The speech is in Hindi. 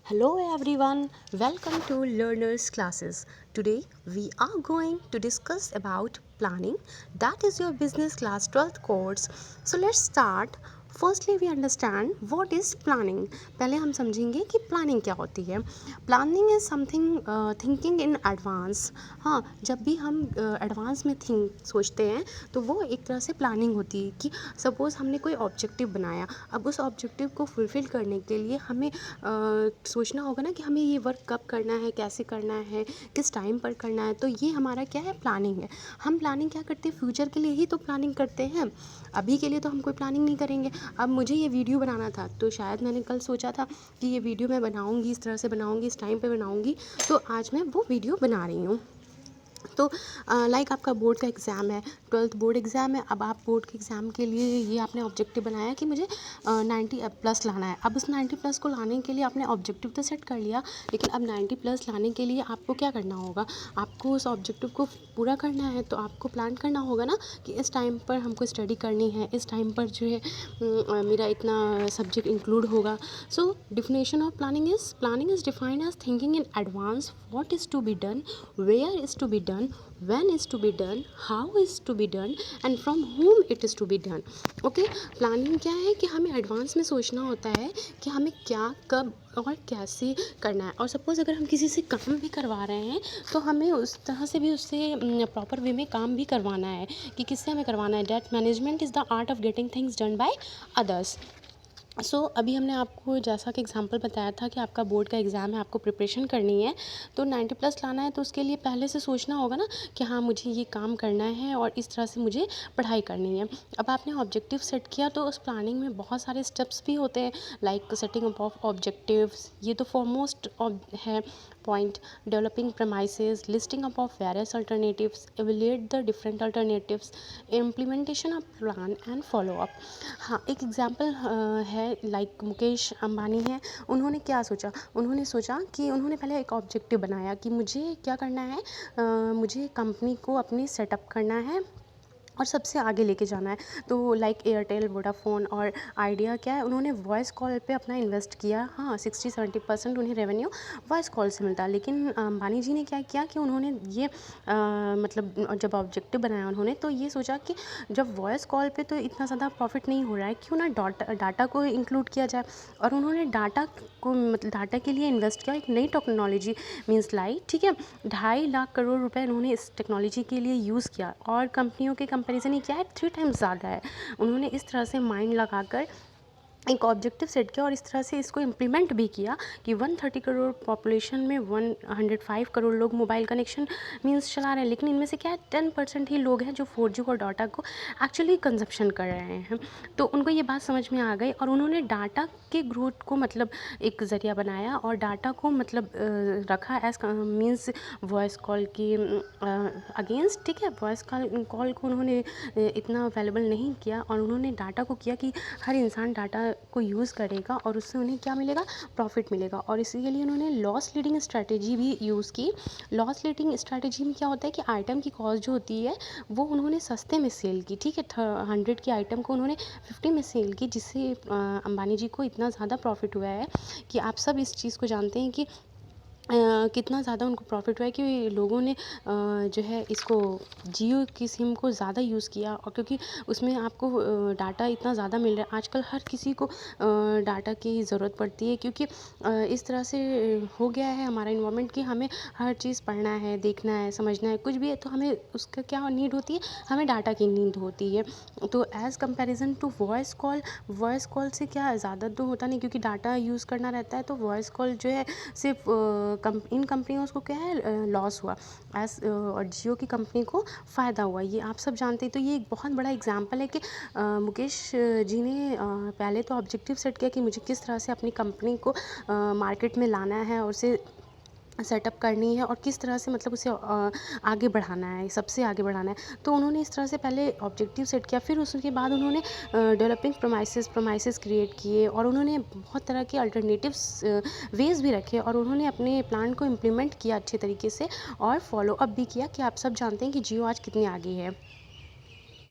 Hello everyone, welcome to Learners Classes. Today we are going to discuss about planning, that is your business class 12th course. So let's start. Firstly we understand what is planning. पहले हम समझेंगे कि प्लानिंग क्या होती है. Planning is something thinking in advance. हाँ, जब भी हम एडवांस में सोचते हैं तो वो एक तरह से प्लानिंग होती है कि सपोज़ हमने कोई ऑब्जेक्टिव बनाया. अब उस ऑब्जेक्टिव को फुलफ़िल करने के लिए हमें सोचना होगा ना कि हमें ये वर्क कब करना है, कैसे करना है, किस टाइम पर करना है. तो ये हमारा क्या है, प्लानिंग है. हम प्लानिंग क्या करते हैं, फ्यूचर के लिए ही तो प्लानिंग करते हैं. अभी के लिए तो हम कोई प्लानिंग नहीं करेंगे. अब मुझे ये वीडियो बनाना था तो शायद मैंने कल सोचा था कि ये वीडियो मैं बनाऊंगी, इस तरह से बनाऊंगी, इस टाइम पे बनाऊंगी, तो आज मैं वो वीडियो बना रही हूँ. तो लाइक आपका बोर्ड का एग्ज़ाम है, 12th बोर्ड एग्ज़ाम है. अब आप बोर्ड के एग्ज़ाम के लिए ये आपने ऑब्जेक्टिव बनाया कि मुझे 90 प्लस लाना है. अब उस 90 प्लस को लाने के लिए आपने ऑब्जेक्टिव तो सेट कर लिया, लेकिन अब 90 प्लस लाने के लिए आपको क्या करना होगा, आपको उस ऑब्जेक्टिव को पूरा करना है. तो आपको प्लान करना होगा ना कि इस टाइम पर हमको स्टडी करनी है, इस टाइम पर जो है मेरा इतना सब्जेक्ट इंक्लूड होगा. So definition of planning is defined as thinking in advance what is to be done, where is to be done, when is to be done, how is to be done and from whom it is to be done. Okay, planning क्या है कि हमें एडवांस में सोचना होता है कि हमें क्या, कब और कैसे करना है. और सपोज़ अगर हम किसी से काम भी करवा रहे हैं तो हमें उस तरह से भी उससे प्रॉपर वे में काम भी करवाना है कि किससे हमें करवाना है. Debt management is the art of getting things done by others. अभी हमने आपको जैसा कि एग्जांपल बताया था कि आपका बोर्ड का एग्ज़ाम है, आपको प्रिपरेशन करनी है, तो 90 प्लस लाना है. तो उसके लिए पहले से सोचना होगा ना कि हाँ, मुझे ये काम करना है और इस तरह से मुझे पढ़ाई करनी है. अब आपने ऑब्जेक्टिव सेट किया तो उस प्लानिंग में बहुत सारे स्टेप्स भी होते हैं, like setting up of objectives, ये तो फॉरमोस्ट है point. Developing premises, listing up of various alternatives, evaluate the different alternatives, implementation of plan and follow up. हाँ, एक एग्जांपल है, लाइक मुकेश अंबानी हैं. उन्होंने क्या सोचा, उन्होंने सोचा कि उन्होंने पहले एक ऑब्जेक्टिव बनाया कि मुझे क्या करना है, मुझे कंपनी को अपनी सेटअप करना है और सबसे आगे लेके जाना है. तो लाइक एयरटेल, वोडाफोन और आइडिया क्या है, उन्होंने वॉइस कॉल पे अपना इन्वेस्ट किया. हाँ, 60-70% उन्हें रेवेन्यू वॉइस कॉल से मिलता. लेकिन अंबानी जी ने क्या किया कि उन्होंने ये मतलब जब ऑब्जेक्टिव बनाया उन्होंने तो ये सोचा कि जब वॉइस कॉल पे तो इतना ज़्यादा प्रॉफिट नहीं हो रहा है, क्यों ना डाटा को इंक्लूड किया जाए. और उन्होंने डाटा को मतलब डाटा के लिए इन्वेस्ट किया. एक नई टेक्नोलॉजी मीन्स लाई, ठीक है, 2.5 लाख करोड़ रुपए उन्होंने इस टेक्नोलॉजी के लिए यूज़ किया और कंपनियों के कंपैरिजन ही क्या है, 3 टाइम्स ज़्यादा है. उन्होंने इस तरह से माइंड लगाकर एक ऑब्जेक्टिव सेट किया और इस तरह से इसको इम्प्लीमेंट भी किया कि 130 करोड़ पॉपुलेशन में 105 करोड़ लोग मोबाइल कनेक्शन मीन्स चला रहे हैं, लेकिन इनमें से क्या है, 10% ही लोग हैं जो 4G और डाटा को एक्चुअली कंजप्शन कर रहे हैं. तो उनको ये बात समझ में आ गई और उन्होंने डाटा के ग्रोथ को मतलब एक ज़रिया बनाया और डाटा को मतलब रखा एज मीन्स वॉइस कॉल की अगेंस्ट, ठीक है. वॉइस कॉल को उन्होंने इतना अवेलेबल नहीं किया और उन्होंने डाटा को किया कि हर इंसान डाटा को यूज़ करेगा और उससे उन्हें क्या मिलेगा, प्रॉफिट मिलेगा. और इसी के लिए उन्होंने लॉस लीडिंग स्ट्रैटेजी भी यूज़ की. लॉस लीडिंग स्ट्रैटेजी में क्या होता है कि आइटम की कॉस्ट जो होती है वो उन्होंने सस्ते में सेल की, ठीक है. 100 की आइटम को उन्होंने 50 में सेल की, जिससे अंबानी जी को इतना ज़्यादा प्रॉफिट हुआ है कि आप सब इस चीज़ को जानते हैं कि कितना ज़्यादा उनको प्रॉफिट हुआ है कि लोगों ने जो है इसको जियो की सिम को ज़्यादा यूज़ किया. और क्योंकि उसमें आपको डाटा इतना ज़्यादा मिल रहा है, आजकल हर किसी को डाटा की ज़रूरत पड़ती है, क्योंकि इस तरह से हो गया है हमारा इन्वायरमेंट कि हमें हर चीज़ पढ़ना है, देखना है, समझना है, कुछ भी है तो हमें उसका क्या नीड होती है, हमें डाटा की नीड होती है. तो as comparison to voice call से क्या ज़्यादा तो होता नहीं, क्योंकि डाटा यूज़ करना रहता है. तो वॉइस कॉल जो है सिर्फ इन कंपनियों को क्या है, लॉस हुआ और जियो की कंपनी को फ़ायदा हुआ. ये आप सब जानते हैं. तो ये एक बहुत बड़ा एग्जांपल है कि मुकेश जी ने पहले तो ऑब्जेक्टिव सेट किया कि मुझे किस तरह से अपनी कंपनी को मार्केट में लाना है और उसे सेटअप करनी है और किस तरह से मतलब उसे आगे बढ़ाना है, सबसे आगे बढ़ाना है. तो उन्होंने इस तरह से पहले ऑब्जेक्टिव सेट किया, फिर उसके बाद उन्होंने डेवलपिंग प्रमाइसेस क्रिएट किए और उन्होंने बहुत तरह के अल्टरनेटिव्स वेज भी रखे और उन्होंने अपने प्लान को इम्प्लीमेंट किया अच्छे तरीके से और फॉलो अप भी किया कि आप सब जानते हैं कि जियो आज कितनी आगे है.